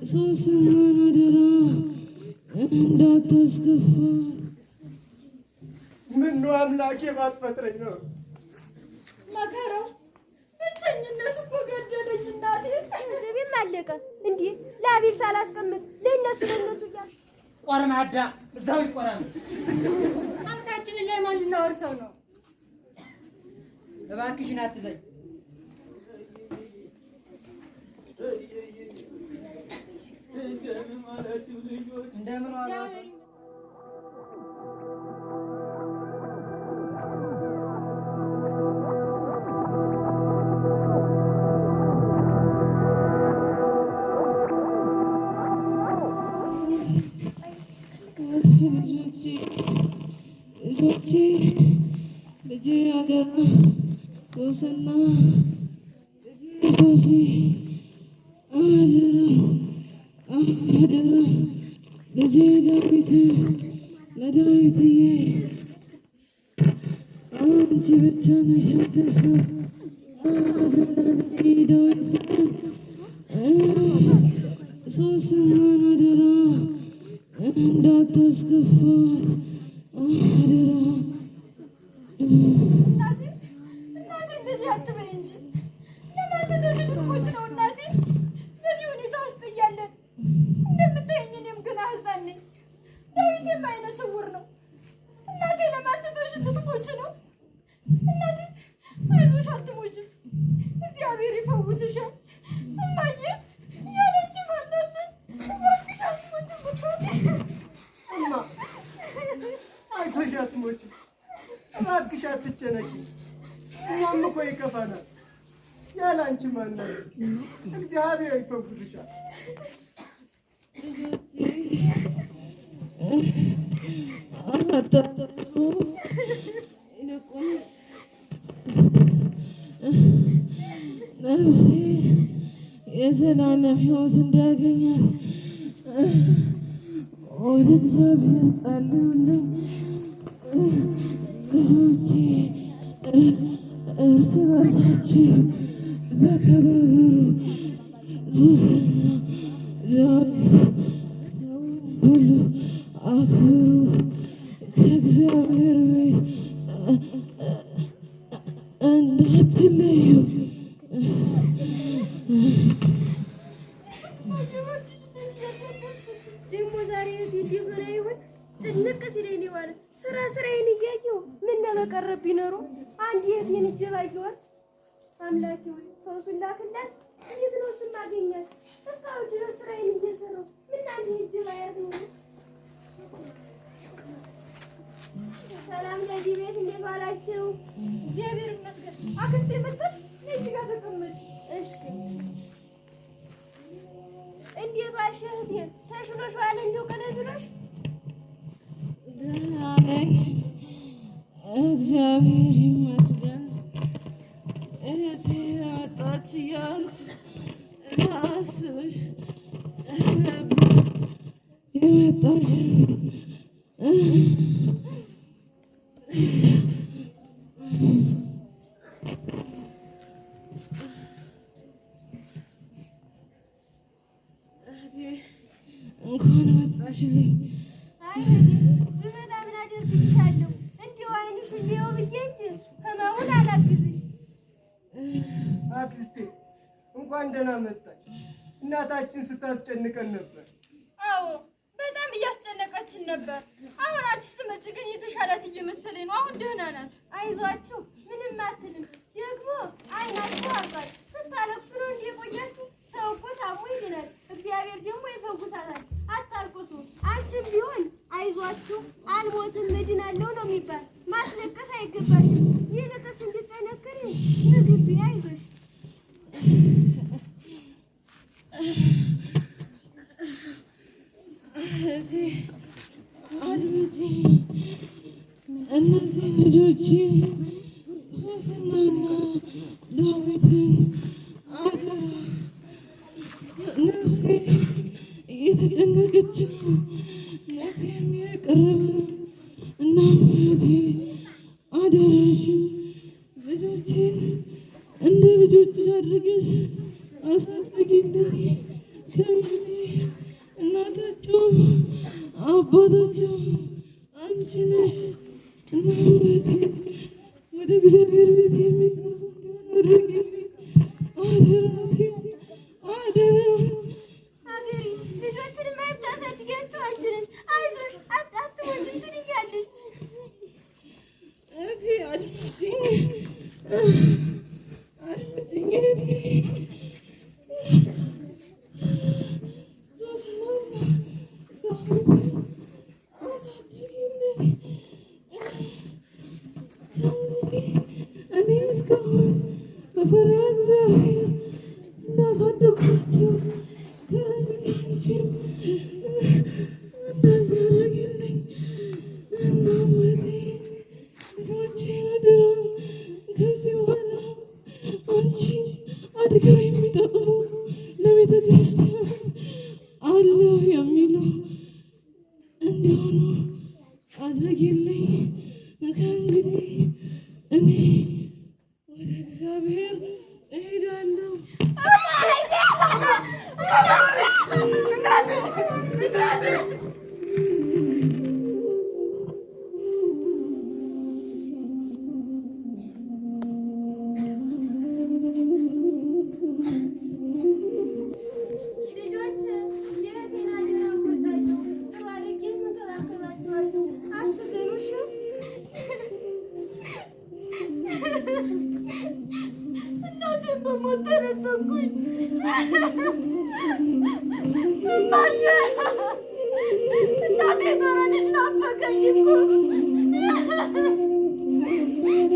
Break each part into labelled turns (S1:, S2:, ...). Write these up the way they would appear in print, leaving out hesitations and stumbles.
S1: ሶስና አደራ እንዳታስከፋ።
S2: ምነው አምላኬ ባትፈጥረኝ ነው።
S3: መከራው ብቸኝነቱ እኮ ገደለች እናቴ።
S4: ቤም አለቀ እንዴ ለአቤል ሳላስቀምጥ ለእነሱ እያሉ
S2: ቆርማዳ እዛው ይቆራም።
S3: ሀብታችንን ለማን ልናወርሰው ነው?
S2: እባክሽን አትዘኝ። እንደምን ዋላችሁ?
S1: ልጄ አደራ ሶስና ሶሲ አደራ ልጄ ዳዊት ለዳዊትዬ አንቺ ብቻ ነሽ አትርሳ። አደራ ልጄ ዳዊት ሶስናን አደራ እንዳታስከፋት አደራ።
S3: እናቴ እንደዚህ አትበይ እንጂ ለማን ትተሽ ልትሞች ነው እናቴ? በዚህ ሁኔታ ውስጥ እያለን እንደምታየኝ እኔም ገና ሕፃን ነኝ። ዳዊቴም ዓይነ ስውር ነው። እናቴ ለማን ትተሽ ልትሞች ነው? እናቴ አይዞሽ፣ አትሞችም። እግዚአብሔር ይፈውስሻል። እማዬ ያለች ማናለ እባክሽ አትሞችም ብትሆን
S2: እማ አይዞሽ፣ አትሞችም። እባክሽ አትጨነቂ። እኛም እኮ ይከፋናል። ያለ አንቺ ማን ነው? እግዚአብሔር ይፈውስሻል።
S1: አታልቅሱ። ይልቁንስ ነፍሴ የዘላለም ሕይወት እንዲያገኛት ወደ እግዚአብሔር ጸልዩልኝ። ልጆቼ እርስ በርሳችሁ ተከባበሩ። ሶስና ዳዊት ሰውን ሁሉ አክብሩ። ከእግዚአብሔር ቤት እንዳትለዩ።
S4: ደግሞ ዛሬ እንዴት ሆነ ይሆን? ጭንቅ ሲለኝ ነው ዋለ። ስራዬን እያየሁ ምን በቀረብ ቢኖሩ አንድ የቴን እጅ ባየዋል። አምላኬ ሆይ ፈውሱን ላክላት። እንዴት ነው እሱን ማገኛት? እስካሁን ድረስ ስራዬን እየሰራሁ ምን አንድ እጅ ባያት ነው። ሰላም ለዚህ ቤት፣ እንዴት ዋላችሁ?
S3: እግዚአብሔር ይመስገን። አክስቴ መጣሽ? እዚህ ጋር ተቀመጭ።
S4: እሺ እንዴት ዋልሽ እህቴ? ተሽሎሻል? እንደው ቀለል ብሎሽ?
S1: ደህና ነኝ እግዚአብሔር ይመስገን። እህቴ አጣች እያልኩ ሳስብሽ ነበር የመጣሽው። እንኳን መጣሽልኝ።
S4: አይ እህቴ ብመጣ ምን አደርግልሻለሁ? እንደው ዓይንሽን ልየው ብዬ እንጂ ህመሙን አላግዝሽ።
S2: አክስቴ እንኳን ደህና መጣች። እናታችን ስታስጨንቀን ነበር።
S3: አዎ በጣም እያስጨነቀችን ነበር። አሁን አንቺ ስትመጪ ግን የተሻላት እየመሰለኝ ነው። አሁን ደህና ናት።
S4: አይዟችሁ ምንም አትልም። ደግሞ ዓይናችሁ አልቋል። ስታለቅሱ ነው እንደ ቆያችሁ። ሰው እኮ ታሞ ይድናል፣ እግዚአብሔር ደግሞ ይፈውሳታል። አታልቅሱ። አንቺም ቢሆን አይዟችሁ አልሞትም እድናለሁ ነው የሚባል። ማስለቀስ አይገባሽም። ይልቅስ እንድትጠነክሪ ምግብ ብይ። አይዞሽ
S1: እህቴ አድምጪኝ። እነዚህ ልጆች ሶስናና ዳዊትን አደራ። ነፍሴ እየተጨነቀች ነው። ሞቴም የቀረበ ነው። እናም እህቴ አደራሽን ልጆችን እንደ ልጆችሽ አድርገሽ አሳድጊልኝ። እናታቸውም አባታቸውም አንቺ ነሽ እና እውነቴ ወደ እግዚአብሔር ቤት የሚቀርቡ አድርጊልኝ አደራቴ አደራ
S4: ሀገሬ ልጆችን የማታሳድጊያቸው አንችልን። አይዞሽ አትሞችም ትድኛለሽ።
S1: እህቴ አድምጪኝ አድምጪኝ እህቴ እኔ እስካሁን በፈሪሃ እግዚአብሔር እንዳሳደግኳቸው ከእንግዲህ እንደዛ አድርጊልኝ እና እህቴ ልጆቼን አደራ ከዚህ በኋላ አንቺ አድገው የሚጠቅሙ ለቤተ ክርስቲያን አለሁ የሚሉ እንዲሆኑ አድርጊልኝ። ከእንግዲህ እኔ ወደ እግዚአብሔር እሄዳለሁ።
S4: ልጆች የእህቴን አደራ እወጣለሁ። ጥሩ አድርጌ እንከባከባቸዋለሁ። አትዘኑ እሺ?
S3: እናቴን በሞት ተነጠቅኩኝ። እማዬ እናቴ በረድሽ ናፈቀኝ እኮ።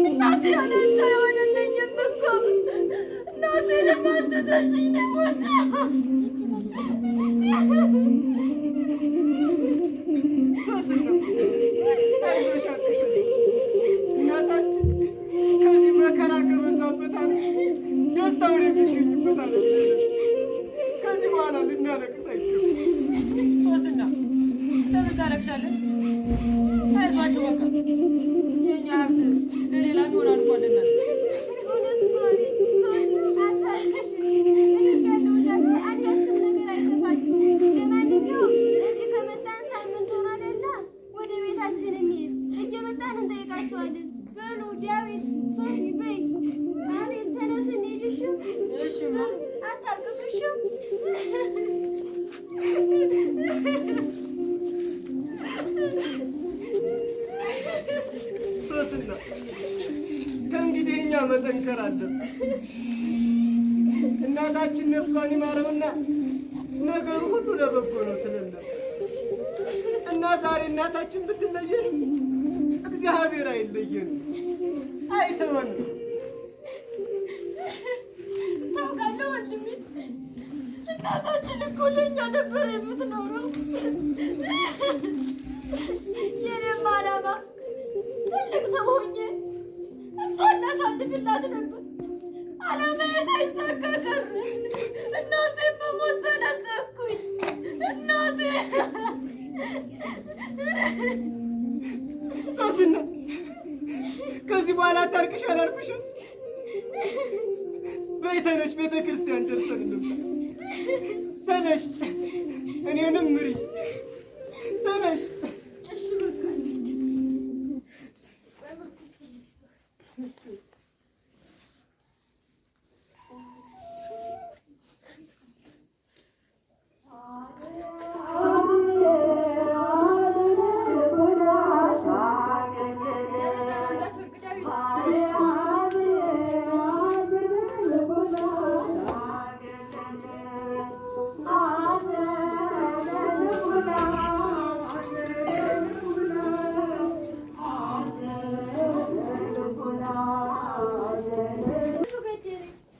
S3: እናቴ ያለች አይሆንልኝም እኮ። እናቴ ለማትተሽኝ ነው የሞተው።
S2: ሶስና አይዞሽ አትስሪ። እናታችን ከዚህ መከራ ከበዛበት አለ ደስታ ወደሚገኝበት አለ። ከዚህ በኋላ ልናለቅስ አይገባም።
S5: ሶስና ለምን ታለቅሻለሽ? አይዟቸው በቃ የእኛ ሀብት ለሌላ ቢሆን አልፏልና።
S4: እውነት ነው አቤት። ሶስት አታልቅሽ። እኔ ያለሁላችሁ አንዳችም ነገር አይገባችሁም። ለማንኛውም እዚህ ከመጣን ሳምንት ሆኗልና ወደ ቤታችን እንሂድ። እየመጣን እንጠይቃችኋለን። በሉ ዳዊት ሶስት በይ። አቤት ተነስ እንሂድ። እሺ
S5: እሺ
S4: አታልቅሱ እሺ?
S2: ሶስና ከእንግዲህ እኛ መጠንከር አለብን። እናታችን ነፍሷን ይማረውና ነገሩ ሁሉ ለበጎ ነው ትለናል እና ዛሬ እናታችን ብትለየን እግዚአብሔር አይለየንም፣ አይተወንም።
S3: ታውቃለህ ወንድሜ፣ እናታችን እኮ ለእኛ ነበር የምትኖረው። የኔም ዓላማ ትልቅ ሰው ሆኜ እሷን ላሳልፍላት ነበር። ዓላማዬ ሳይሳካ ቀረ። እናቴን በሞት ተነጠቅኩኝ። እናቴ
S2: ሶስና ከዚህ በኋላ አታልቅሽ አላልኩሽም? በይ ተነሽ፣ ቤተ ክርስቲያን ደርሰን ነበር። ተነሽ፣ እኔንም ምሪ። ተነሽ።
S3: እሺ በቃ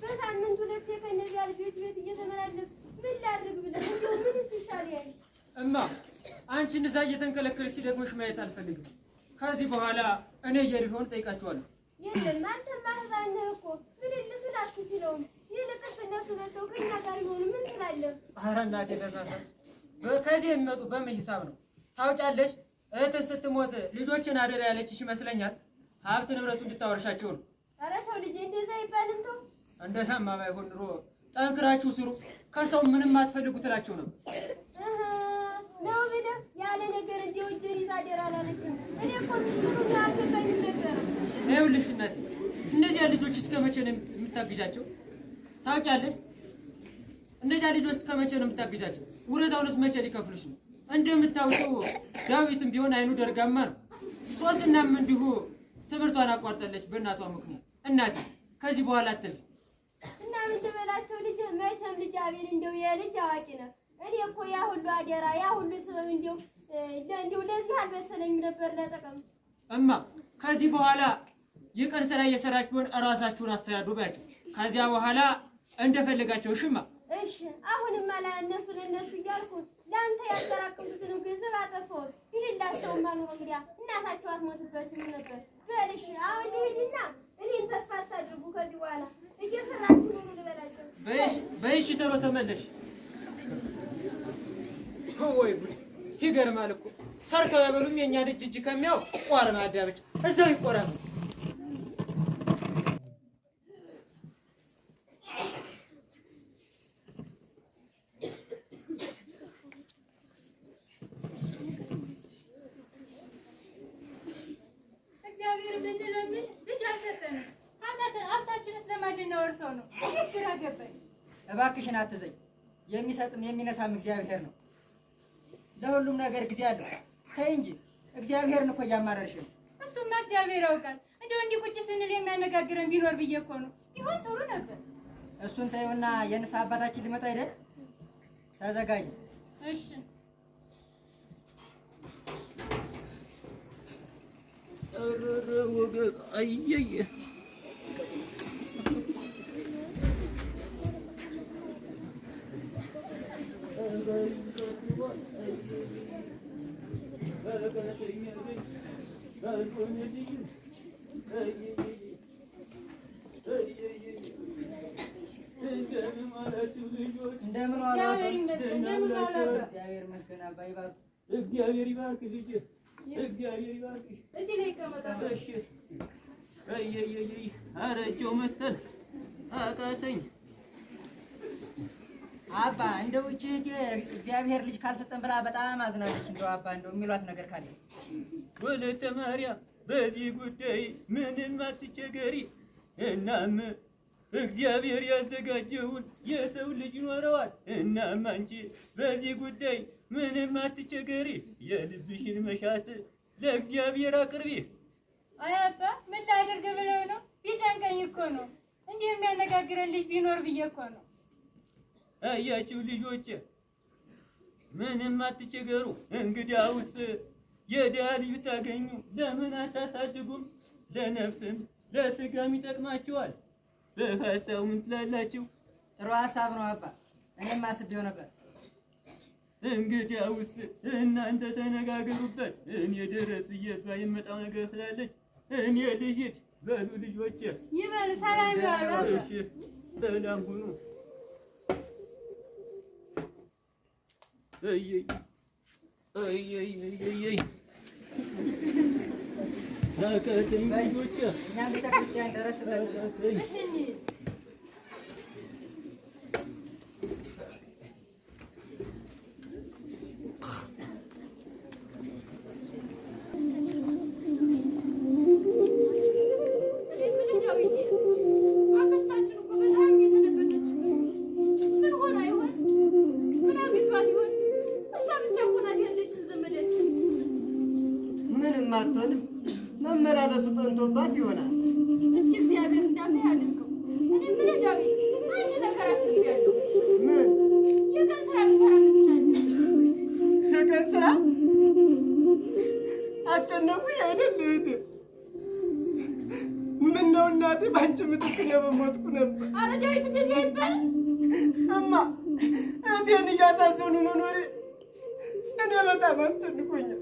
S4: በሳምንት ሁለቴ ከእነዚያ ልጆች ቤት እየተመላለስኩ ምን ላድርግ ብለህ እንደው ምንስ ይሻለኛል?
S5: እማ አንቺ እንደዛ እየተንከለከለሽ ሲደግሞሽ ማየት አልፈልግም። ከዚህ በኋላ እኔ እየሪሆን ጠይቃችኋለሁ።
S4: የለም አንተማ ሕፃን ነህ እኮ ምልልሱን አትችለውም። ይልቅስ እነሱ መጥተው ከእኛ ጋር ይሆኑ ምን ትላለህ?
S5: ኧረ እናቴ ተሳሳች። ከዚህ የሚመጡ በምን ሂሳብ ነው? ታውቂያለሽ፣ እህትህ ስትሞት ልጆችን አደራ ያለችሽ ይመስለኛል። ሀብት ንብረቱ እንድታወርሻቸው ነው።
S4: ኧረ ተው ልጄ፣ እንደዛ አይባልም። ተው
S5: እንደዛማ ባይሆን ኑሮ ጠንክራችሁ ስሩ፣ ከሰው ምንም አትፈልጉ ትላቸው ነበር።
S4: ነው ብለህ ያለ ነገር እንደው እጄን ይዛ አደራ አላለችም። እኔ እኮ ምስጢሩን አልገባኝም ነበር።
S5: ይኸውልሽ እናቴ እነዚያ ልጆች እስከ መቼ ነው የምታግዣቸው? ታውቂያለሽ? እነዚያ ልጆች እስከ መቼ ነው የምታግዣቸው? ውለታውንስ መቼ ሊከፍሉሽ ነው? እንደምታውቀው ዳዊትም ቢሆን አይኑ ደርጋማ ነው። ሶስናም እንዲሁ ትምህርቷን አቋርጣለች በእናቷ ምክንያት። እናቴ ከዚህ በኋላ አትልፊ
S4: እና ምን ልበላቸው ልጅ መቼም ልጅ አቤል እንደው የልጅ አዋቂ ነው። እኔ እኮ ያ ሁሉ አደራ ያ ሁሉ ስበብ እንደው ለዚህ አልመሰለኝም ነበር ለጠቀም
S5: እማ ከዚህ በኋላ የቀን ስራ እየሰራች ቢሆን እራሳችሁን አስተዳድሩ ባያቸው። ከዚያ በኋላ እንደፈለጋቸው ሽማ
S4: እሺ አሁንማ ለእነሱ እያልኩ ለአንተ ያጠራቀምኩትን ገንዘብ አጠፋሁት። ይልላቸው ማኖር እንግዲያ እናታቸው አትሞትበትም ነበር። በልሽ አሁን ልሂድና እኔን ተስፋ አታድርጉ። ከዚህ በኋላ እየሰራችሁ ነው ልበላቸው።
S5: በይሽ ቶሎ ተመለሽ። ወይ ጉድ ይገርማል እኮ ሰርተው ያበሉም የእኛ ልጅ እጅ ከሚያው ቋረና አዳበች እዛው ይቆራል።
S3: እግዚአብሔር ብንለምን ልጅ አልሰጠንም። ሀብታችንስ ለማን ወርሰው ነው? እኔስ ግራ ገባኝ።
S6: እባክሽን አትዘኝ። የሚሰጥም የሚነሳም እግዚአብሔር ነው። ለሁሉም ነገር ጊዜ አለው። ተይ እንጂ እግዚአብሔርን እኮ እያማረርሽ ነው።
S3: እሱማ እግዚአብሔር ያውቃል። እንደው እንዲህ ቁጭ ስንል የሚያነጋግረን ቢኖር ብዬ እኮ ነው። ቢሆን ጥሩ ነበር።
S6: እሱን ተይውና የንስሐ አባታችን ሊመጣ አይደል? ተዘጋጅ።
S3: እሺ
S6: እንደምን ዋላችሁ? እግዚአብሔር ይመስገን። አባይ ባርክ።
S7: እግዚአብሔር ይባርክ ልጅ እግዚአብሔር ይባርክ።
S3: እዚህ ላይ ይቀመጣል።
S7: እሺ አረጀው መሰል አቃተኝ።
S6: አባ እንደው እቺ እግዚአብሔር ልጅ ካልሰጠን ብላ በጣም አዝናለች። እንደው አባ እንደው የሚሏት ነገር ካለ
S7: ወለተ ማርያም በዚህ ጉዳይ ምንም አትቸገሪ። እናም እግዚአብሔር ያዘጋጀውን የሰው ልጅ ይኖረዋል። እናም አንቺ በዚህ ጉዳይ ምንም አትቸገሪ። የልብሽን መሻት ለእግዚአብሔር አቅርቢ።
S3: አይ አባ ምን ላደርግ ብለው ነው? ቢጨንቀኝ እኮ ነው። እንዲህ የሚያነጋግረን ልጅ ቢኖር ብዬ እኮ ነው።
S7: አያችሁ ልጆቼ ምንም አትቸገሩ። እንግዲያውስ የድሃ ልጅ ታገኙ ለምን አታሳድጉም? ለነፍስም ለስጋም ይጠቅማችኋል። በሀሳቡ ምን ትላላችሁ?
S6: ጥሩ ሀሳብ ነው አባ። እኔም አስቤው ነበር።
S7: እንግዲያውስ እናንተ ተነጋገሩበት። እኔ ድረስ እየባ የመጣው ነገር ስላለች እኔ ልሂድ። በሉ ልጆቼ
S3: ይበሉ። ሰላም ይዋሉ።
S7: እሺ ሰላም ሁኑ።
S6: እኛም ቤተክርስቲያን ደረስ ብለን
S3: እሺ እንሂድ።
S2: አትሆንም። መመላለሱ ጠንቶባት ይሆናል።
S3: እስኪ እግዚአብሔር እንዳለ ያድርገው። እኔ ምን ዳዊት አንድ ነገር አስቤያለሁ።
S2: ምን?
S3: የቀን ስራ ቢሰራ ምትላለህ?
S2: የቀን ስራ አስጨነቁኝ አይደል እህቴ? ምን ነው እናቴ ባንቺ ምትክ በሞትኩ ነበር።
S3: ኧረ ዳዊት እንደዚህ አይባልም።
S2: እማ እህቴን እያሳዘኑ መኖሬ እኔ በጣም አስጨንቆኛል።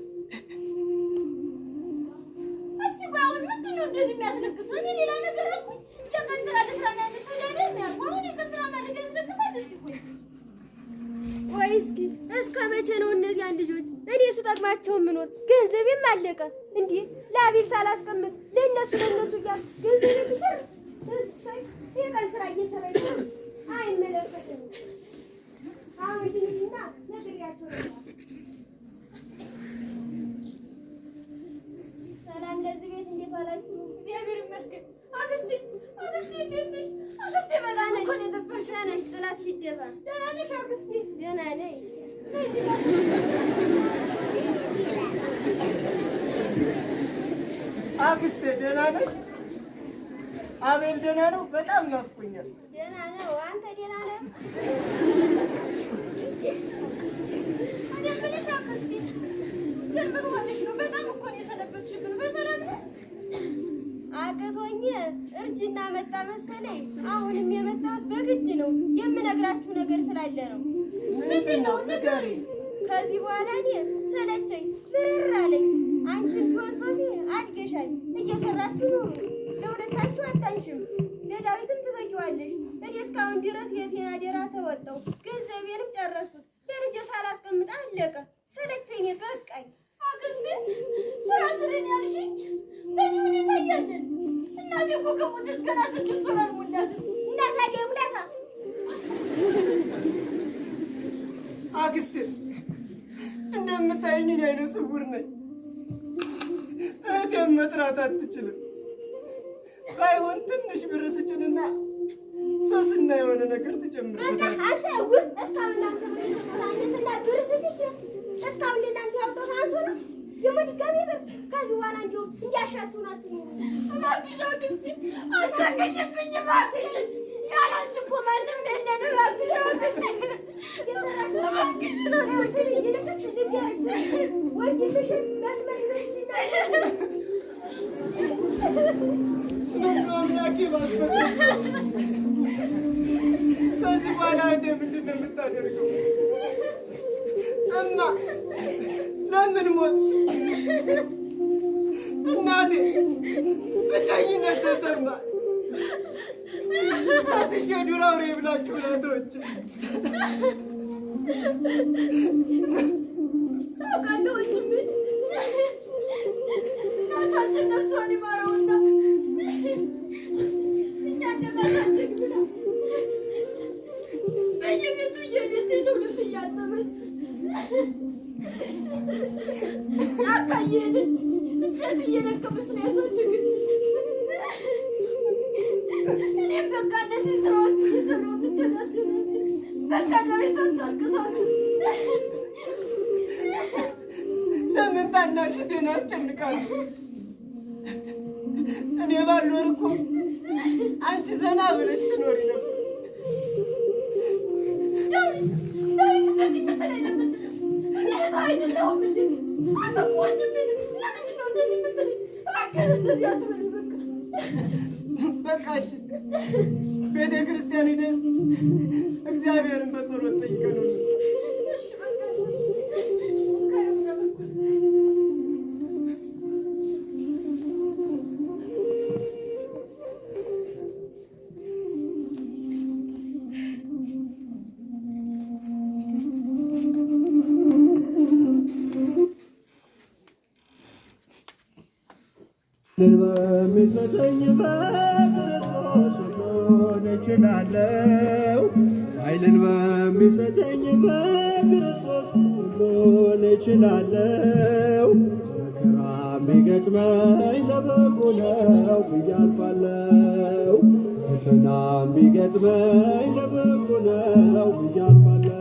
S3: እስኪ ቆይ አሁን ምንድን ነው እንደዚህ የሚያስለቅሰው? እኔ ሌላ ነገር አልኩኝ። የቀን ስራ ልስራና እንተዳደር ነው ያልኩህ። አሁን የቀን ስራ ማለት ያስለቅሳል? እስኪ ቆይ
S4: እስከ መቼ ነው እነዚያን ልጆች እኔ ስጠቅማቸው የምኖር? ገንዘቤም አለቀ። እንዴ ለአቤል ሳላስቀምጥ ለእነሱ እያል ገንዘቤ ትተር የቀን ስራ እየሰራ አይመለከትም። አሁን ትንሽና ነግሬያቸው ነበር። ሰላም ለዚህ ቤት እንዴት ዋላችሁ?
S3: እግዚአብሔር ይመስገን። አክስቴ እንዴት ነሽ? አክስቴ በጣም እኮ ነው የጠፋሽ።
S4: ደህና ነሽ? ጥላትሽ ይደፋ።
S3: ደህና ነሽ አክስቴ?
S4: ደህና ነኝ።
S2: አክስቴ ደህና ነሽ? አቤል ደህና ነው? በጣም ናፍቆኛል።
S4: ደህና ነው። አንተ ደህና ነህ?
S3: እኔ የምልሽ አክስቴ ግን ምን ሆነሽ ነው? በጣም እኮ ነው የሰነበትሽብን። በሰላም ነው?
S4: አቅቶኝ እርጅና መጣ መሰለኝ። አሁንም የመጣሁት በግድ ነው። የምነግራችሁ ነገር ስላለ ነው።
S3: ምንድን ነው? ንገሪኝ።
S4: ከዚህ በኋላ እኔ ሰለቸኝ፣ ምርር አለኝ። አንቺን ቢሆን ሶሲ አድገሻል፣ እየሰራችሁ ኑሩ። ለሁለታችሁ አታንሽም፣ ለዳዊትም ትበቂዋለሽ። እኔ እስካሁን ድረስ የቴን አደራ ተወጣሁ፣ ገንዘቤንም ጨረስኩት። ለልጄ ሳላስቀምጥ አለቀ። ሰለቸኝ፣ በቃኝ።
S3: አክስቴ ስራ ስርን ያልሽኝ በዚህ ሁኔታ እያለን እናቴ እኮ ከሞተች ገና 6 ወር አልሞላትም።
S4: እና ታዲያ ሙላታ
S2: አክስቴ እንደምታየኝ እኔ አይነ ስውር ነኝ። እህቴም መስራት አትችልም። ባይሆን ትንሽ ብር ስጭንና ሶስና የሆነ ነገር
S4: በቃ
S2: ትጨምርበታለህ።
S4: አንተ እውር እስካሁን እናንተ ብር ብር ስጭሽ እስካሁን ለእናንተ ያወጣሁት አንሶ ነው። ደግሞ ድጋሜ ብር ከዚህ በኋላ እንዲሁ እንዲያሻችሁ ናት።
S3: እባክሽ አክስቴ አታገኝብኝ እባክሽ። ያላንቺ እኮ ማንም የለን። እባክሽ አክስቴ እባክሽን አትወስጂኝ።
S4: ይልቅስ ልንገርሽ ወንድምሽን መስመር ይዘሽ
S2: ምነው አምላኬ ባትፈቅድ። ከዚህ በኋላ እህቴ ምንድን ነው የምታደርገው? እማ ለምን ሞትሽ? እናቴ ብቸኝነት ተሰማኝ። እናትሽ የዱር አውሬ ብላችሁ ናቶች
S3: ታውቃለህ ወንድሜ፣ እናታችን ነፍሷን ይማረውና እኛን ለማሳደግ ብላ በየቤቱ እየሄደች የሰው ልብስ እያጠበች ጫካ እየሄደች እንጨት እየለቀመች ነው ያሳደገች። እኔም በቃ እነዚህ ስራዎች እየሰራሁ እንሰዳደራለን። በቃ ዳዊት አታልቅሳት።
S2: ለምን ታናሽቴን አስጨንቃለሁ? እኔ ባልኖር እኮ አንቺ ዘና ብለሽ ትኖሪ ነበር።
S3: ዳዊት እንደዚህ የምትለኝ ለምንድን ነው? እኔ እህትህ አይደለሁም እንዴ? አንተ እኮ ወንድሜ ነህ። ለምንድን ነው እንደዚህ የምትለኝ? እባክህን እንደዚህ አትበለኝ።
S2: በቃ እሺ፣ ቤተ ክርስቲያን ሄደን እግዚአብሔርን በጸሎት ጠይቀን ነው።
S3: እሺ በቃ ከረምና በኩል
S8: በሚሰጠኝ በክርስቶስ ሁሉን እችላለሁ። ኃይልን በሚሰጠኝ በክርስቶስ ሁሉን እችላለሁ። መከራ ቢገጥመኝ ለበጎ ነው ብዬ አልፋለሁ። ፈተና ቢገጥመኝ ለበጎ ነው ብዬ አልፋለሁ።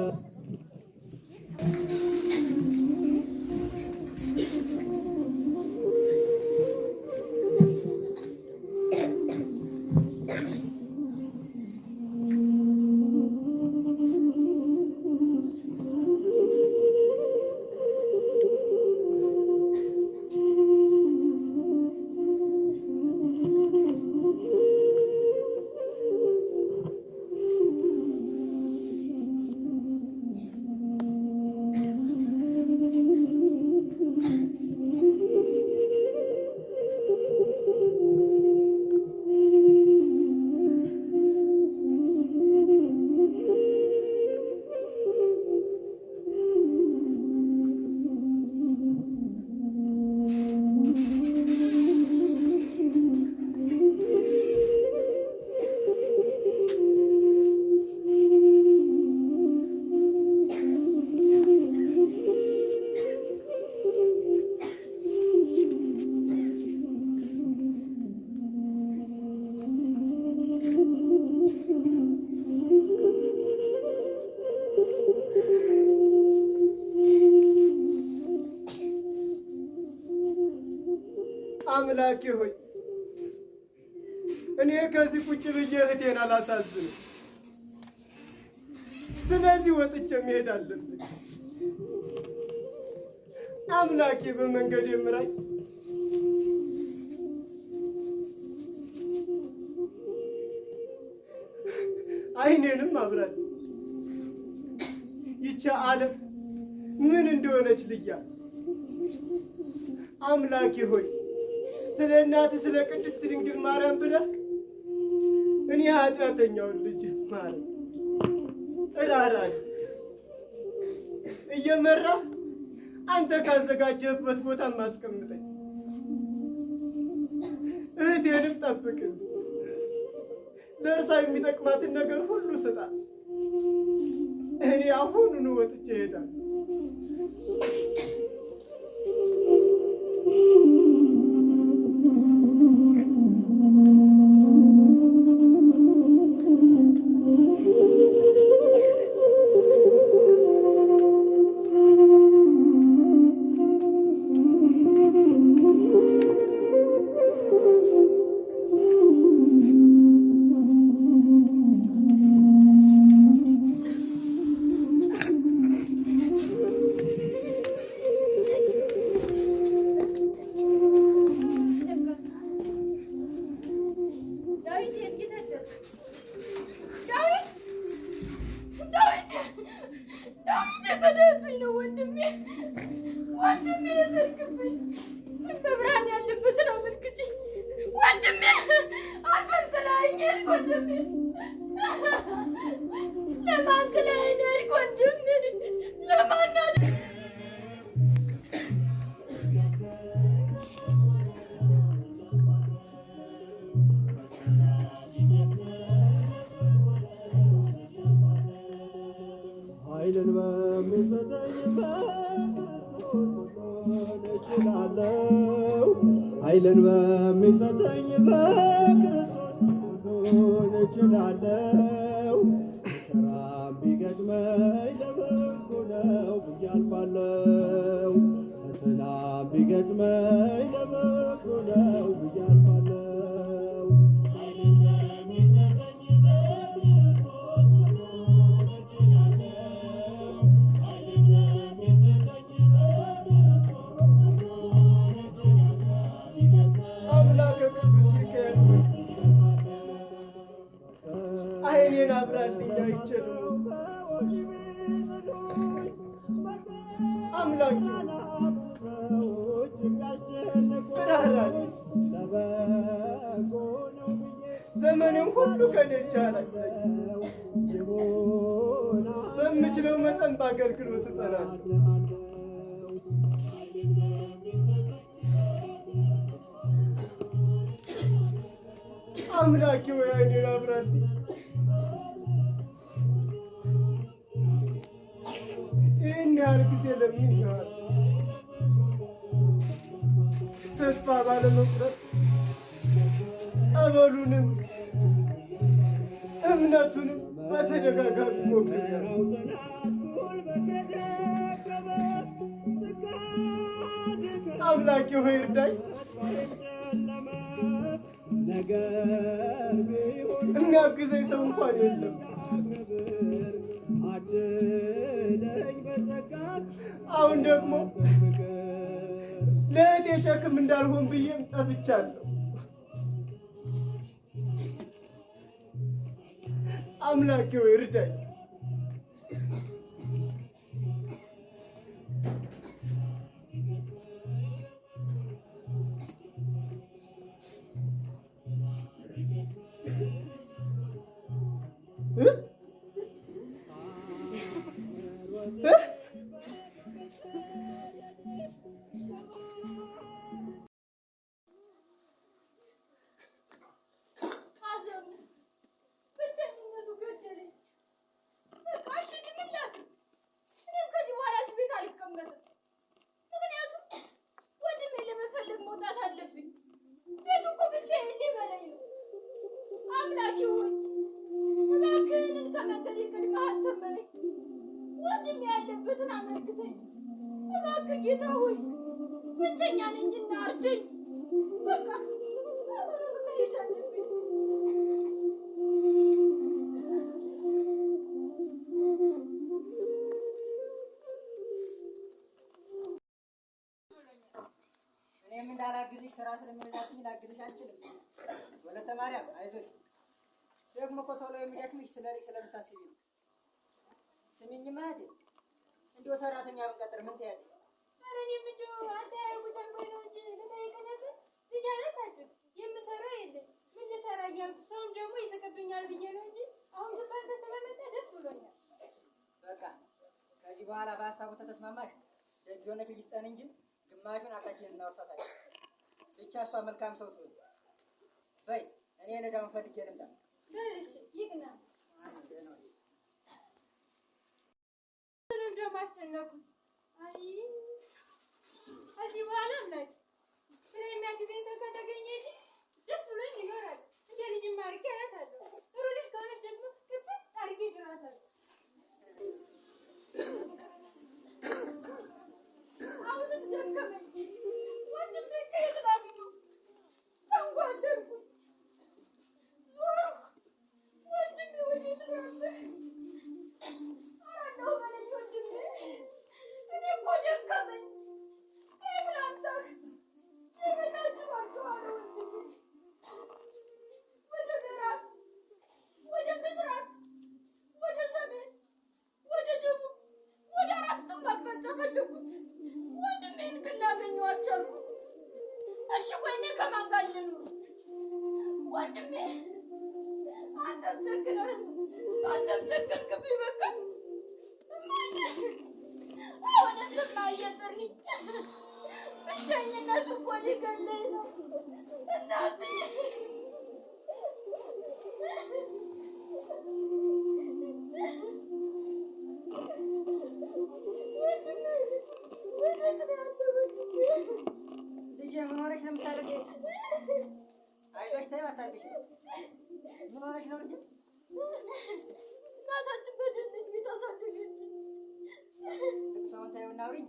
S2: አምላኬ ሆይ እኔ ከዚህ ቁጭ ብዬ እህቴን አላሳዝንም። ስለዚህ ወጥቼ መሄድ አለብኝ። አምላኬ በመንገድ የምራኝ። አይኔንም አብራኝ። ይቺ ዓለም ምን እንደሆነች ልያ። አምላኬ ሆይ ስለ እናትህ ስለ ቅድስት ድንግል ማርያም ብለህ እኔ ኃጢአተኛውን ልጅ ማረኝ፣ እራራኝ። እየመራህ አንተ ካዘጋጀህበት ቦታ ማስቀምጠኝ። እህቴንም ጠብቅልኝ። ለእርሷ የሚጠቅማትን ነገር ሁሉ ስጣት። እኔ አሁኑኑ ወጥቼ እሄዳለሁ። ኃይልን በሚሰጠኝ በክርስቶስ ሁሉን እችላለሁ። መከራም ቢገጥመኝ ለበጎ ነው ብዬ አልፋለሁ። ፈተናም ቢገጥመኝ ለበጎ ነው ብዬ አልፋለሁ። አይኔን አብራልኝ አይችልም። አምላኬ ብራራልኝ። ዘመኔን ሁሉ ከደጅ አላግለኝ። በምችለው መጠን በአገልግሎት እጸናለሁ። አምላኬ ወይ አይኔን አብራልኝ። ይህን ያህል ጊዜ ለምኜዋለሁ። ተስፋ ባለመቁረጥ ጸበሉንም እምነቱንም በተደጋጋሚ ሞክሬያለሁ። አምላኬ ሆይ እርዳኝ። የሚያግዘኝ ሰው እንኳን የለም። አሁን ደግሞ ለእህቴ ሸክም እንዳልሆን ብዬም ጠፍቻለሁ። አምላኬ ሆይ እርዳኝ።
S3: በቃ አሁን መሄድ አለብኝ።
S6: እኔም እንዳላግዝሽ ስራ ስለሚበዛብኝ ላግዝሽ አልችልም። ወለተ ማርያም አይዞሽ። ደግሞ እኮ ቶሎ የሚደክምሽ ስለምታስቢ ነው። ስሚኝማ እህቴ፣ እንደው ሰራተኛ ብንቀጥር ምን ትያለሽ?
S4: ኧረ እኔም እንደው አታያዩ ጨንቆኝ ነው እንጂ ልጠይቅህ ነበር። ልጅ አነሳችሁ የምሰራው የለም ምን ልሰራ እያልኩ ሰውም ደግሞ ይስቅብኛል ብዬ ነው እንጂ አሁን ግን በአንተ ስለመጣ ደስ ብሎኛል።
S6: በቃ ከዚህ በኋላ በሀሳቡ ተተስማማሽ ደግ የሆነች ልጅ ስጠን እንጂ ግማሹን አካችንን እናወርሳታለን። ብቻ እሷ መልካም ሰው ትሁን። በይ እኔ ነዳውን ፈልጌ ልምጣ።
S4: እሺ ይቅና። ምንም ደግሞ አስጨነቁት። አይ ከዚህ በኋላ አምላክ ስራ የሚያግዘኝ ሰው ከተገኘልኝ ደስ ብሎኝ ይኖራል። እንደ ልጅም አድርጌ አያታለሁ። ጥሩ ልጅ ከሆነች ደግሞ ክፍት አድርጌ እድራታለሁ።
S3: አሁንስ ደከመኝ። ወንድሜ ከየት ላግኘው? ተንጓደድኩ፣ ዞርኩ። ወንድሜ ወዴት ነበር? ኧረ እንደው በለኝ ወንድሜ፣ እኔ እኮ ደከመኝ። ከየት ላምጣህ? የቤታችሁ ባችኋለ ወንድሜ። ወደ ምዕራብ፣ ወደ ምስራቅ፣ ወደ ሰሜን፣ ወደ ደቡብ፣ ወደ አራቱም አቅጣጫ ፈለጉት። ወንድሜን ግን ላገኘው አልቻልኩም። እሺ ቆይ እኔ ከማን ጋር ልኑር? ወንድሜ አንተም ጨከንክብኝ። በቃ አሁንስ እማዬ ጥሪኝ። ብቸኝነት እኮ ሊገለኝ ነው እናቴ።
S6: ልጄ ምን ሆነሽ ነው የምታለቅሺው? አይዞሽ ተይው አታልቅሽ። ምን ሆነሽ ነው ልጄ?
S3: እናታችን በድህነት ቤት አሳደገችኝ።
S6: ልቅሶውን ተይውና አውሪኝ።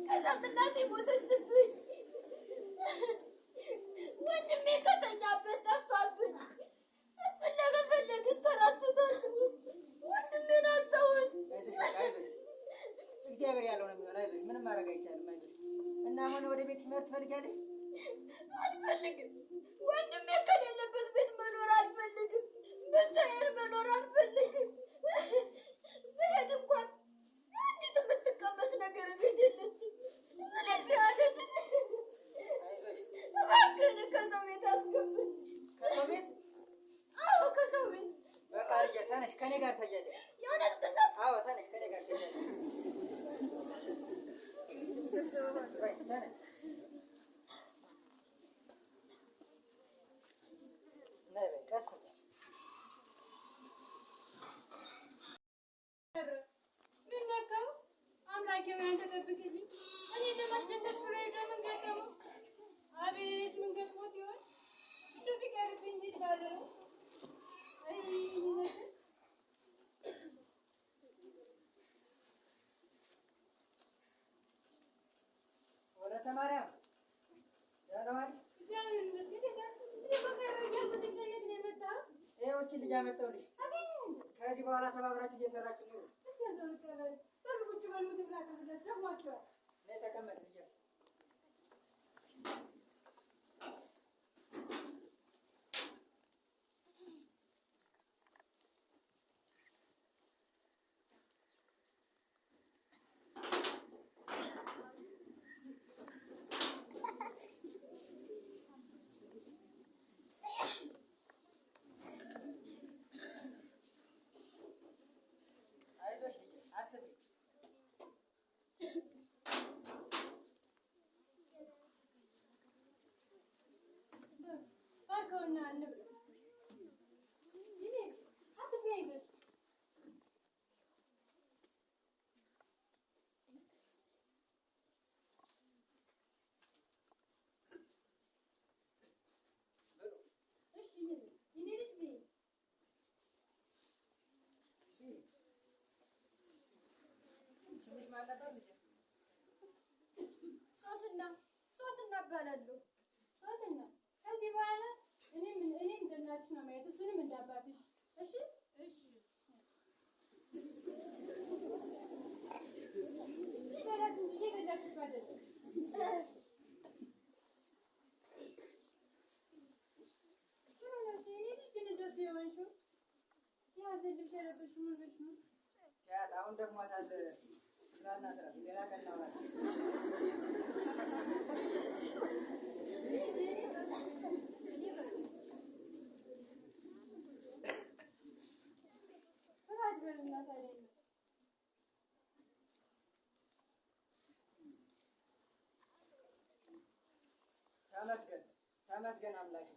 S3: ከዛም እናቴ ሞተችብኝ። ወንድሜ ከተኛበት ጠፋብኝ። እሱን ለመፈለግ እንከራተታለሁ። ወንድሜን አጣሁኝ።
S6: አይዞሽ በቃ አይዞሽ። እግዚአብሔር ያለው ነው የሚሆን። አይዞሽ ምንም ማድረግ አይቻልም። አይዞሽ እና አሁን ወደ ቤት መሄድ ትፈልጊያለሽ?
S3: አልፈልግም። ወንድሜ ከሌለበት ቤት መኖር አልፈልግም። ብቻዬን መኖር አልፈልግም። ብሄድ እንኳን አንዲት የምትቀመስ ነገር ቤት የለችም። ስለዚህ አለት እባክህን ከሰው ቤት አስገባኝ።
S6: ከሰው ቤት?
S3: አዎ ከሰው ቤት።
S6: በቃ ልጄ ተነሽ፣ ከኔ ጋር ትሄጃለሽ።
S3: የእውነት ነው?
S6: አዎ ተነሽ፣ ከኔ ጋር ትሄጃለሽ። በይ ተነሽ። ነይ በይ ቀስ በይ።
S4: ምን ነካው? አምላኬ ሆይ አንተ ጠብቅልኝ። እኔ ለማስደሰት ብሎ ሄዶ ምን ገጠመው? አቤት ምን ገጥሞት ይሆን? እንደው ቢቀርብኝ ይባል ነው። አይ ይነስ
S6: ወለተ ማርያም ደህና ዋልሽ?
S4: እግዚአብሔር ይመስገን። እኔ በቀረ እያልኩ ስጨነቅ ነው የመጣሁት።
S6: ይኸው ይህችን ልጅ አመጣሁልሽ። ከዚህ በኋላ ተባብራችሁ እየሰራችሁ ኑሩ።
S4: እስኪ እንደው ልቀበል። በሉ ቁጭ በሉ፣ ምግብ ላቅርብላችሁ። ደክሟችኋል።
S6: ነይ ተቀመጥ ልጄ። አይዞሽ ልጄ አትፍሪ።
S4: ባርከውና እንብላ። ይሄ አትፍሪ፣ አይዞሽ። እሺ ይሄ ልጅ ብይ።
S6: ስምሽ ማን ነበር ልጄ?
S3: ሶስና እባላለሁ።
S4: ሶስና ከዚህ በኋላ እኔም እንደ እናትሽ ነው ማየት፣ እሱንም እንደ አባትሽ። እሺ
S3: እሺ።
S4: ይበላት እንጂ እየበላችሁ ባደረግ ግን እንደሱ የሆንሽው ያዘ ልብስ የለበሽው ምን ሆነሽ ነው?
S6: አሁን ደግሞ ታል ስራና ስራ ሌላ ቀን እናወራለን። ተመስገን ተመስገን አምላኬ።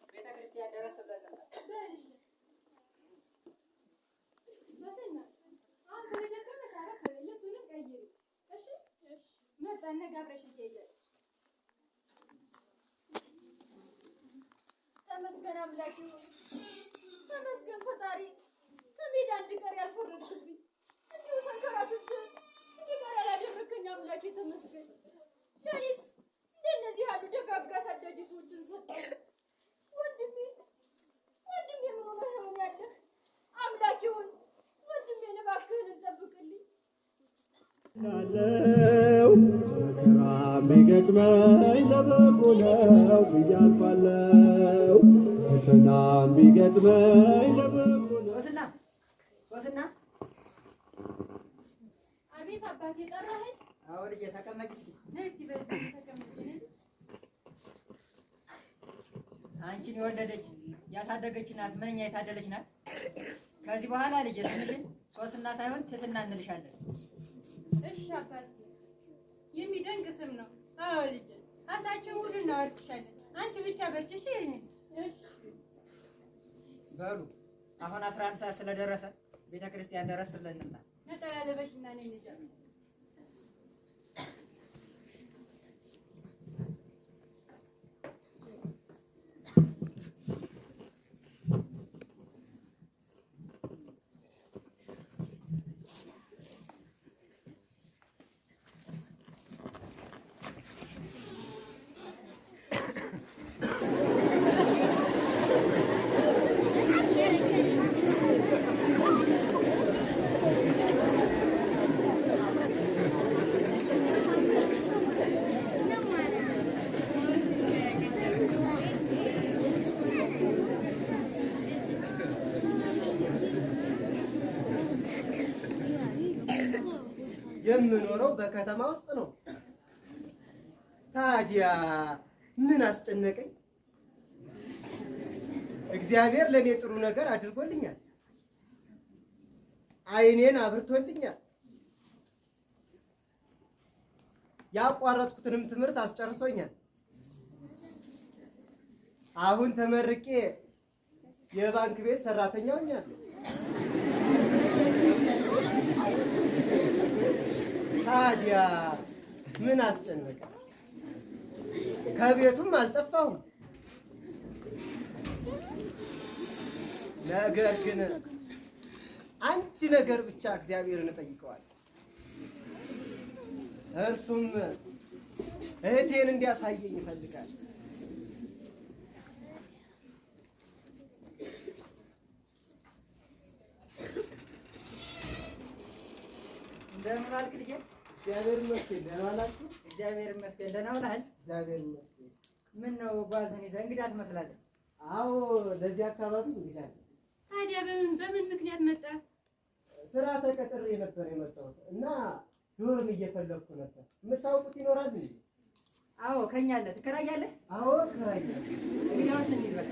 S6: ቤተክርስቲያን ደረስ ብለን ነበር።
S3: ተመስገን አምላኬ ሆይ፣ ተመስገን ፈጣሪ። ከሜዳ እንድቀር ያልፈረድክብኝ፣ እንዲሁ ተንከራትቼ እንድቀር ያላደረከኝ አምላኬ ተመስገን። ለእኔስ እንደነዚህ ያሉ ደጋግ አሳዳጊ ሰዎችን ሰጠኝ። ወንድሜ ምን ሆነህ ይሆን ያለህ? አምላኬ ሆይ ወንድሜን እባክህን እንጠብቅልኝ።
S8: ለው መከራ ቢገጥመኝ ለበጎ ነው ብዬ አልፋለሁ። ፈተና ቢገጥመኝ ለበጎ ነው።
S6: ሶስና
S3: አቤት አባቴ ጠራኸኝ?
S6: አዎ ልጄ ተቀመጭ እስኪ።
S4: ነይ በዚህ ተቀመጭ።
S6: አንቺን የወለደች ያሳደገች ናት። ምንኛ የታደለች ናት። ከዚህ በኋላ ልጄ ስምሽን ሶስና ሳይሆን ትትና እንልሻለን።
S4: እሺ አባቴ፣ የሚደንቅ ስም ነው። አዎ ልጄ፣ ሀብታችን ሁሉ እናወርስሻለን። አንቺ ብቻ በርቺ። እሺ
S6: በሉ አሁን 11 ሰዓት ስለደረሰ ቤተክርስቲያን ደረስ ብለን እንምጣ።
S4: ነጠላ ለበሽና ነኝ ልጄ።
S2: የምኖረው በከተማ ውስጥ ነው። ታዲያ ምን አስጨነቀኝ? እግዚአብሔር ለኔ ጥሩ ነገር አድርጎልኛል። ዓይኔን አብርቶልኛል። ያቋረጥኩትንም ትምህርት አስጨርሶኛል። አሁን ተመርቄ የባንክ ቤት ሰራተኛ ሆኛለሁ። ታዲያ ምን አስጨነቀ? ከቤቱም አልጠፋሁም። ነገር ግን አንድ ነገር ብቻ እግዚአብሔርን እጠይቀዋለሁ። እርሱም እህቴን እንዲያሳየኝ ይፈልጋል።
S6: እንደምን ዋልክ ልጄ?
S2: እግዚአብሔር ይመስገን። ደህና ዋላችሁ?
S6: እግዚአብሔር ይመስገን። ደህና ውለሃል?
S2: እግዚአብሔር ይመስገን።
S6: ምን ነው ጓዝን ይዘህ እንግዳ ትመስላለህ?
S2: አዎ ለዚህ አካባቢ እንግዳ ነኝ።
S4: ታዲያ በምን ምክንያት መጣ?
S2: ስራ ተቀጥሬ ነበር የመጣሁት እና ዶርም እየፈለኩ ነበር። የምታውቁት ይኖራል እንዴ?
S6: አዎ ከኛ አለ። ትከራያለህ?
S2: አዎ እከራያለሁ።
S6: እንግዲያውስ እንሂድ በቃ።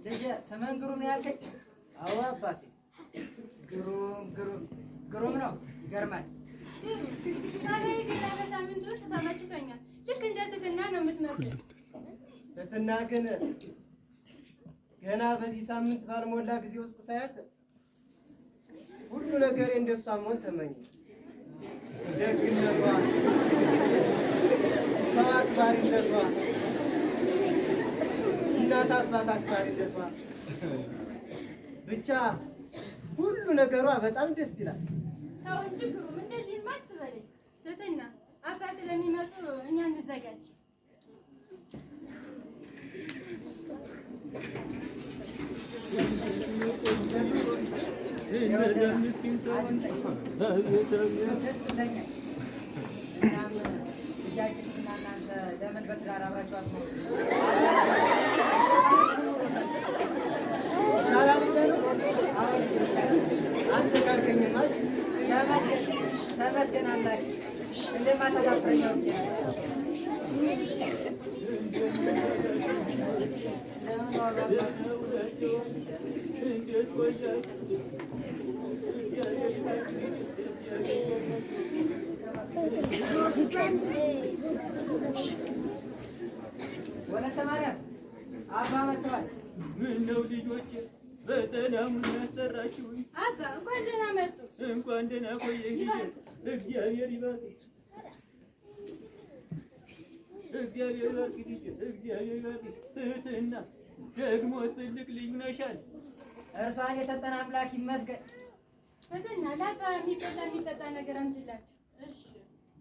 S6: ልጄ ስምህን ግሩም ነው ያልከኝ?
S2: አዎ አባቴ።
S6: ግሩም ነው። ይገርማል።
S4: ታዲያ ገና በሳምንት ውስጥ ተመችቶኛል። ልክ እንደ ትትና ነው የምትመስል።
S2: ትትና ግን ገና በዚህ ሳምንት ባልሞላ ጊዜ ውስጥ ሳያት ሁሉ ነገሬ እንደሷ መሆን ተመኘ። ደግነቷ፣ ሰው አክባሪነቷ፣ እናት አባት አክባሪነቷ፣ ብቻ ሁሉ ነገሯ በጣም ደስ ይላል።
S3: ተው እንጂ ግሩም፣ እንደዚህማ አትበለኝ።
S4: ትትና አባ ስለሚመጡ እኛ እንዘጋጅ።
S6: ደስ ይለኛል። እናም ልጃችንና እናንተ ለምን በትዳር አብራችሁ አትኖሩ?
S2: አንተ ካልከኝማሽ
S6: ተመስገን አምላክ እንደማታሳፍረኝ አውቄ ወለተ ማርያም አባ መጥተዋል።
S7: ምነው ልጆች በሰላም ያሰራችሁኝ?
S4: አባ እንኳን ደህና መጡ።
S7: እንኳን ደህና ቆየኝ ልጄ። እግዚአብሔር ይባርክ፣ እግዚአብሔር ይባርክ ልጄ፣ እግዚአብሔር ይባርክ። ትህትና ደግሞ ትልቅ ልጅ ነሻል።
S6: እርሷን የሰጠን አምላክ ይመስገን።
S4: ትትና ለአባ የሚጠጣ ነገር አምጪላቸው።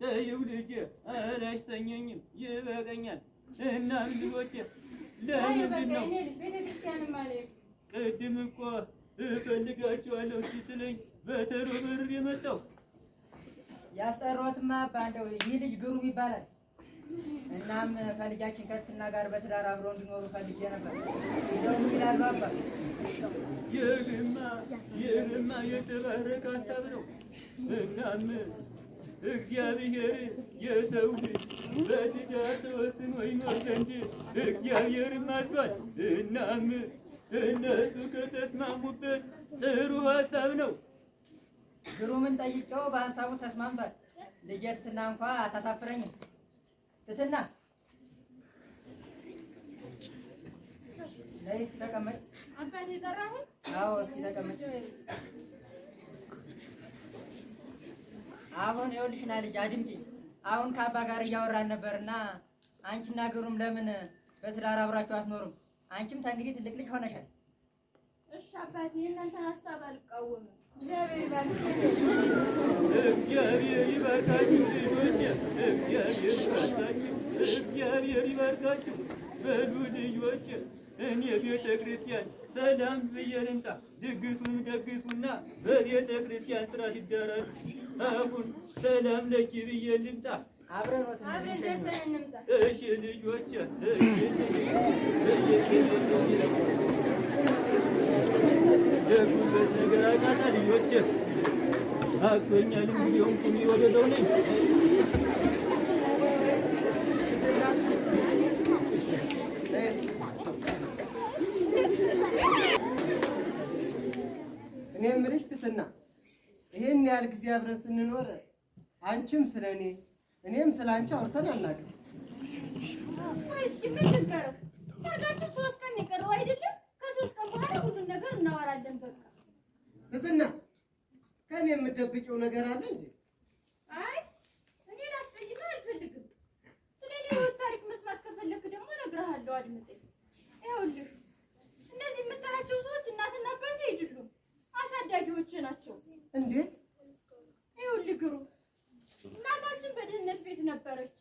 S7: ተይው ልጄ፣ አላስተኛኝም፣ ይበቃኛል። እናም ልጆቼ ለምንድን ነው
S4: ቤተክርስቲያንም አልሄድም።
S7: ቅድም እኮ እፈልጋችኋለሁ ስትለኝ በተሮ ብር የመጣው?
S6: ያስጠራሁትማ አባ እንደው ይህ ልጅ ግሩም ይባላል። እናም ከልጃችን ከትትና ጋር በትዳር አብረው እንዲኖሩ ፈልጌ ነበር። እንደው ምን ይላሉ አባ?
S7: ይህማ የተባረከ ሀሳብ ነው። እናም እግዚአብሔር የሰው ልጅ በትዳር ተወስኖ ይኖር ዘንድ እግዚአብሔርም አዟል። እናም እነሱ ከተስማሙበት ጥሩ ሀሳብ ነው።
S6: ግሩምን ጠይቄው በሀሳቡ ተስማምቷል። ልጄ ትትና እንኳ አታሳፍረኝም። ትትና ነይ እስኪ ተቀመጭ።
S3: አባቴ ጠራኸኝ?
S6: አዎ እስኪ ተቀመጭ። አሁን ይኸውልሽና ልጅ አድምጪኝ። አሁን ከአባ ጋር እያወራን ነበርና አንቺና ግሩም ለምን በትዳር አብራችሁ አትኖሩም? አንቺም ተንግዲህ ትልቅ ልጅ ሆነሻል።
S3: እሺ አባቴ፣ የእናንተን ሀሳብ አልቃወምም።
S4: እግዚአብሔር ይባርክ።
S7: እግዚአብሔር ይባርካችሁ ልጆቼ፣ እግዚአብሔር ይባርካችሁ፣ እግዚአብሔር ይባርካችሁ። በሉ ልጆቼ፣ እኔ ቤተ ክርስቲያን ሰላም ብዬ ልምጣ። ድግሱን ደግሱና በቤተ ክርስቲያን ስርዓት ይዳራል። አሁን ሰላም ለኪ ብዬ ልምጣ።
S6: አብረን
S4: አብረን ደርሰን እንምጣ።
S7: እሺ ልጆቼ፣ እሺ የጉልበት ነገር አቃታ ልጆቼ፣ አቅቶኛልም ቢሆን ቁሚ ወደ ሰው ነኝ።
S2: እኔ የምልሽ ትትና፣ ይሄን ያህል ጊዜ አብረን ስንኖር አንቺም ስለ እኔም ስለ አንቺ አውርተን አናውቅም።
S3: ቆይ እስኪ ምን ልንገርህ? ሰርጋችን 3 ቀን የቀረው አይደለም? ከ3 ቀን በኋላ ሁሉን ነገር እናወራለን። በቃ
S2: ትትና፣ ከኔ የምትደብቂው ነገር አለ እንዴ?
S3: አይ እኔ ላስቀይምህ አልፈልግም። ስለ እኔ ህይወት ታሪክ መስማት ከፈለክ ደግሞ እነግርሃለሁ። አድምጠኝ። ይኸውልህ እነዚህ የምጠራቸው ሰዎች እናትና አባቴ አይደሉም፣ አሳዳጊዎች ናቸው።
S2: እንዴት?
S3: ይኸውልህ ግሩ፣ እናታችን በድህነት ቤት ነበረች።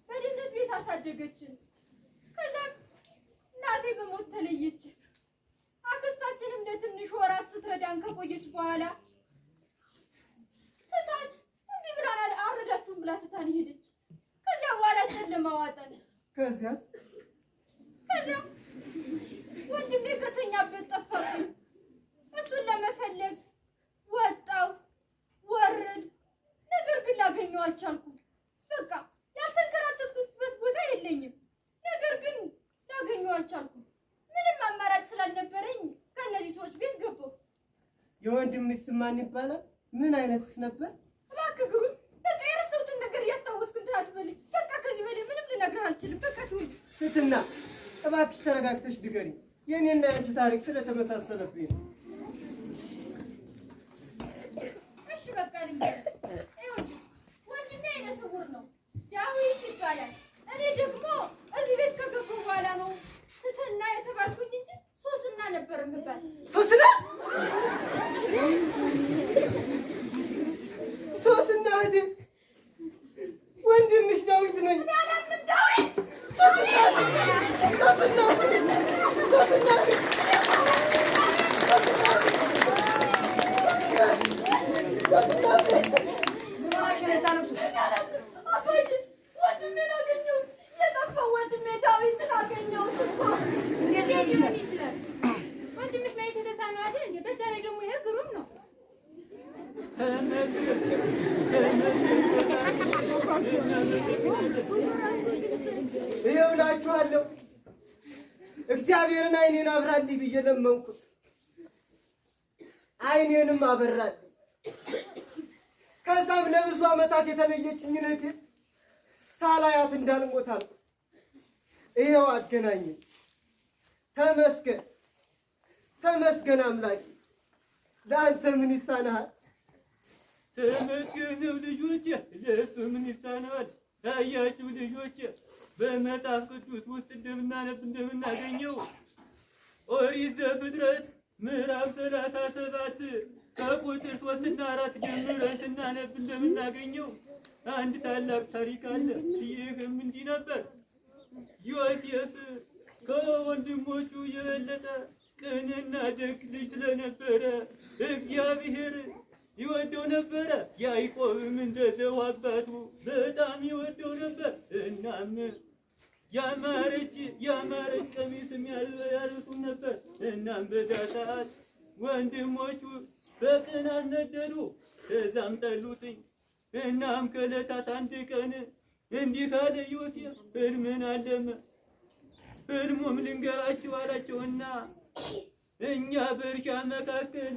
S3: በድህነት ቤት አሳደገችን። ከዛም እናቴ በሞት ተለየችን። አክስታችንም ለትንሽ ወራት ስትረዳን ከቆየች በኋላ ትታን እንቢ ብላን አረዳችሁም ብላ ትታን ሄደች። ከዚያ በኋላ ጨለማ ዋጠን።
S2: ከዚያስ?
S3: ከዚያም ወንድሜ ከተኛበት ጠፋብኝ። እሱን ለመፈለግ ወጣው ወረድ፣ ነገር ግን ላገኘው አልቻልኩም። በቃ ያልተንከራተትኩበት ቦታ የለኝም። ነገር ግን ላገኘው አልቻልኩም። ምንም አማራጭ ስላልነበረኝ ከእነዚህ ሰዎች ቤት ገባሁ።
S2: የወንድምሽ ስም ማን ይባላል? ምን አይነትስ ነበር?
S3: እባክህ ግሩም፣ በቃ የረሳሁትን ነገር እያስታወስክ እንትን አትበለኝ። በቃ ከዚህ በላይ ምንም ልነግርህ አልችልም። በቃ ትሁን።
S2: ትትና እባክሽ ተረጋግተሽ ንገሪኝ። የኔና ያንቺ ታሪክ ስለተመሳሰለብኝ ነው።
S3: እሺ በቃ ልንገርህ። ይኸውልህ ወንድሜ ዓይነ ስውር ነው፣ ዳዊት ይባላል። እኔ ደግሞ እዚህ ቤት ከገባሁ በኋላ ነው ትትና የተባልኩኝ እንጂ ሶስና ነበር የምባል።
S2: ሶስና ሶስና እህቴ፣ ወንድምሽ ዳዊት ነኝ።
S3: እኔ አላምንም። ዳዊት አባዬ፣ ወንድሜን አገኘሁት። የጠፋው ወንድሜ ዳዊትን አገኘሁት እኮ።
S4: እንዴት ሊሆን ይችላል? ወንድምሽ ማየት የተሳነው አይደል እንዴ? በዛ ላይ ደግሞ ይሄ ግሩም ነው።
S2: ይኸው እላችኋለሁ እግዚአብሔርን ዓይኔን አብራልኝ ብዬ ለመንኩት፣ ዓይኔንም አበራልኝ። ከዛም ለብዙ ዓመታት የተለየችኝን እህቴን ሳላያት እንዳልሞት አልኩ። ይኸው አገናኘኝ። ተመስገን ተመስገን አምላኬ፣ ለአንተ ምን ይሳንሃል?
S7: ተመስገነው ልጆቼ፣ ለእሱ ምን ይሳነዋል? ታያችሁ ልጆቼ፣ በመጽሐፍ ቅዱስ ውስጥ እንደምናገኘው ኦሪት ዘፍጥረት ምዕራፍ 37 ከቁጥር 3 እና 4 ጀምረን ስናነብ እንደምናገኘው አንድ ታላቅ ታሪክ አለ። ይህም እንዲህ ነበር። ዮሴፍ ከወንድሞቹ የበለጠ ቅንና ደግ ልጅ ስለነበረ እግዚአብሔር ይወደው ነበረ። ያዕቆብም እንደዚያው አባቱ በጣም ይወደው ነበር። እናም ያማረች ቀሚስም ያልብሱም ነበር። እናም በዛ ሰዓት ወንድሞቹ በቅናት ነደዱ፣ ከዛም ጠሉትኝ። እናም ከዕለታት አንድ ቀን እንዲህ ካለ ዮሴፍ ሕልምን አለመ። ሕልሙም ልንገራችሁ አላቸውና እኛ በእርሻ መካከል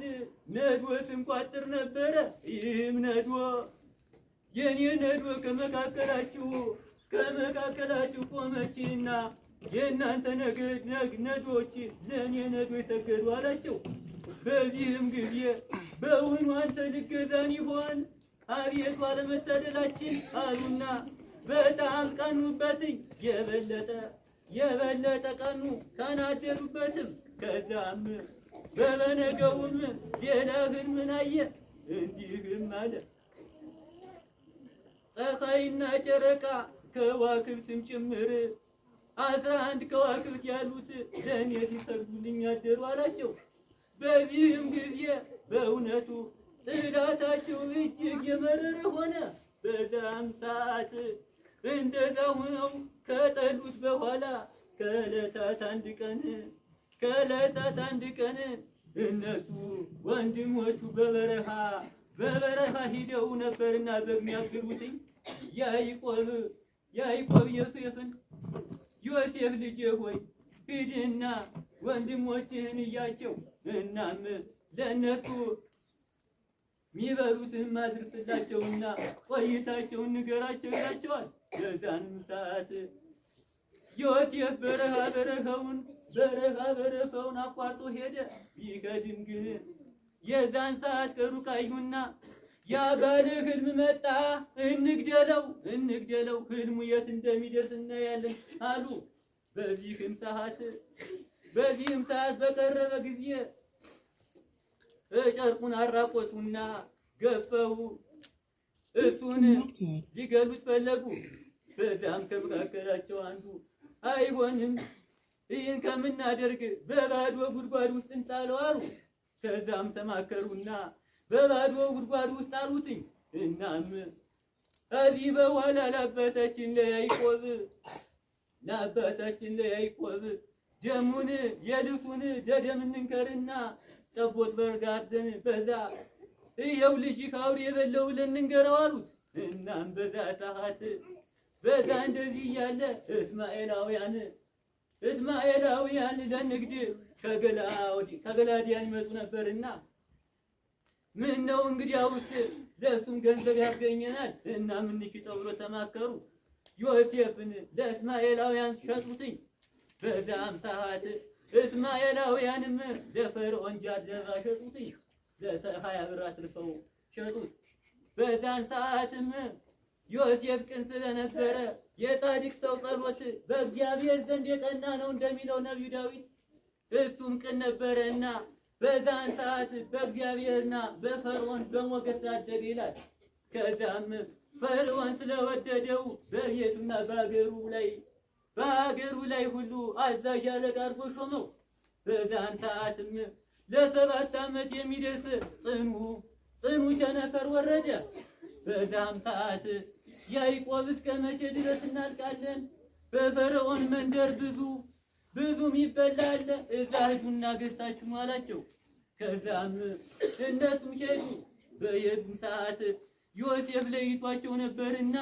S7: ነዶ ስንቋጥር ነበረ። ይህም ነዶ የኔ ነዶ ከመካከላችሁ ቆመችና የእናንተ ነዶች ለእኔ ነዶ የሰገዱ አላቸው። በዚህም ጊዜ በእውኑ አንተ ልገዛን ይሆን? አቤቱ አለመታደላችን አሉና በጣም ቀኑበትኝ። የበለጠ ቀኑ፣ ተናደዱበትም። ከዛም በበነገውም ሌላ ሕልምን አየ። እንዲህም አለ፣ ፀሐይና ጨረቃ ከዋክብትም ጭምር 11 ከዋክብት ያሉት ለእኔ ሲሰግዱልኝ አደሩ አላቸው። በዚህም ጊዜ በእውነቱ ጽዳታቸው እጅግ የመረረ ሆነ። በዛም ሰዓት እንደዛ ሆነው ከጠሉት በኋላ ከዕለታት አንድ ቀን እነሱ ወንድሞቹ በበረሃ ሂደው ነበርና በሚያግሩትኝ ያዕቆብ ዮሴፍ ልጄ ሆይ ሂድና ወንድሞችህን እያቸው፣ እናም ለእነሱ የሚበሉትን አድርስላቸውና ቆይታቸውን ንገራቸው ይላቸዋል። የዛንም ሰዓት ዮሴፍ በረሃውን አቋርጦ ሄደ። ቢከድም ግን የዛን ሰዓት ከሩቅ አዩና ያ ባለ ሕልም መጣ፣ እንግደለው፣ ሕልሙ የት እንደሚደርስ እናያለን አሉ። በዚህም ሰዓት በቀረበ ጊዜ ጨርቁን አራቆቱና ገፈው እሱን ሊገሉት ፈለጉ። በዛም ከመካከላቸው አንዱ አይሆንም፣ ይህን ከምናደርግ በባዶ ጉድጓድ ውስጥ እንጣለው አሉ። ከዛም ተማከሩና በባዶ ጉድጓድ ውስጥ አሉትኝ። እናም ከዚህ በኋላ ለአባታችን ለያዕቆብ ደሙን የልብሱን ደደም እንንከርና ጠቦት በርጋርደን በዛ ይኸው ልጅ ካውሬ የበለው ብለን እንንገረው አሉት። እናም በዛ ሰዓት እንደዚህ እያለ እስማኤላውያን ለንግድ ከገላዲያን ይመጡ ነበርና ምን ነው እንግዲያውስ ለእሱም ገንዘብ ያስገኘናል እና ምን ሽጠው ብሎ ተማከሩ። ዮሴፍን ለእስማኤላውያን ሸጡትኝ። በዛም ሰዓት እስማኤላውያንም ለፈርዖን ጃለባ ሸጡትኝ። ለ20 ብር አትርፈው ሸጡት። በዛን ሰዓትም ዮሴፍ ቅን ስለነበረ የጻድቅ ሰው ጸሎት በእግዚአብሔር ዘንድ የቀና ነው እንደሚለው ነቢዩ ዳዊት እሱም ቅን ነበረና በዛን ሰዓት በእግዚአብሔርና በፈርዖን በሞገስ አደገ ይላል። ከዛም ፈርዖን ስለወደደው በቤቱና በሀገሩ ላይ ሁሉ አዛዥ አለቃ አድርጎ ሾመው። በዛን ሰዓትም ለ7 ዓመት የሚደርስ ጽኑ ቸነፈር ወረደ። በዛም ሰዓት ያዕቆብ እስከ መቼ ድረስ እናልቃለን? በፈርዖን መንደር ብዙም ይበላል፣ እዛ ሂዱና ገዝታችሁ አላቸው። ከዛም እነሱም ሄዱ። በየዱም ሰዓት ዮሴፍ ለይቷቸው ነበርና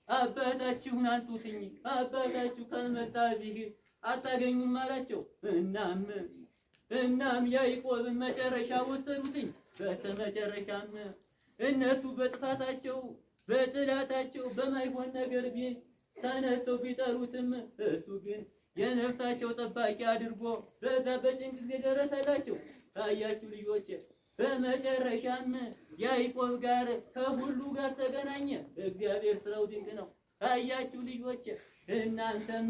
S7: አባታችሁን አንጡትኝ፣ አባታችሁ ካልመጣ እዚህ አታገኙም አላቸው። እናም ያዕቆብን መጨረሻ ወሰዱትኝ። በስተመጨረሻም እነሱ በጥፋታቸው በጥላታቸው በማይሆን ነገር ተነስተው ቢጠሩትም እሱ ግን የነፍሳቸው ጠባቂ አድርጎ በዛ በጭንቅ ጊዜ ደረሰላቸው። ታያችሁ ልጆች፣ በመጨረሻም ያዕቆብ ጋር ከሁሉ ጋር ተገናኘ። እግዚአብሔር ስራው ድንቅ ነው። ታያችሁ ልጆች፣ እናንተም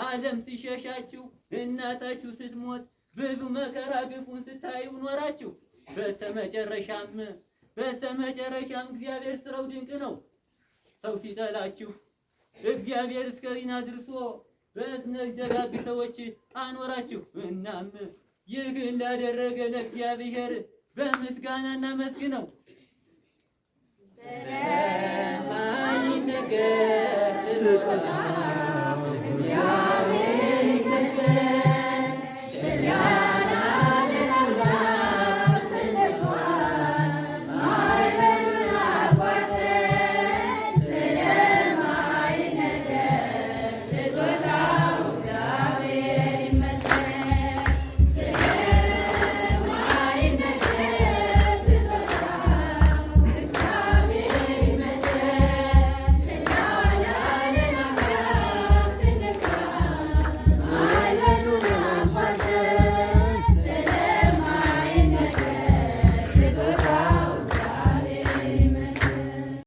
S7: ዓለም ሲሸሻችሁ እናታችሁ ስትሞት ብዙ መከራ ግፉን ስታዩ ኖራችሁ። በስተመጨረሻም እግዚአብሔር ስራው ድንቅ ነው። ሰው ሲጠላችሁ እግዚአብሔር እስከዚህን አድርሶ በእነዚህ ደጋግ ሰዎች አኖራችሁ። እናም ይህ እንዳደረገ ለእግዚአብሔር በምስጋና እናመስግነው። ስለማይነገር ስጦታ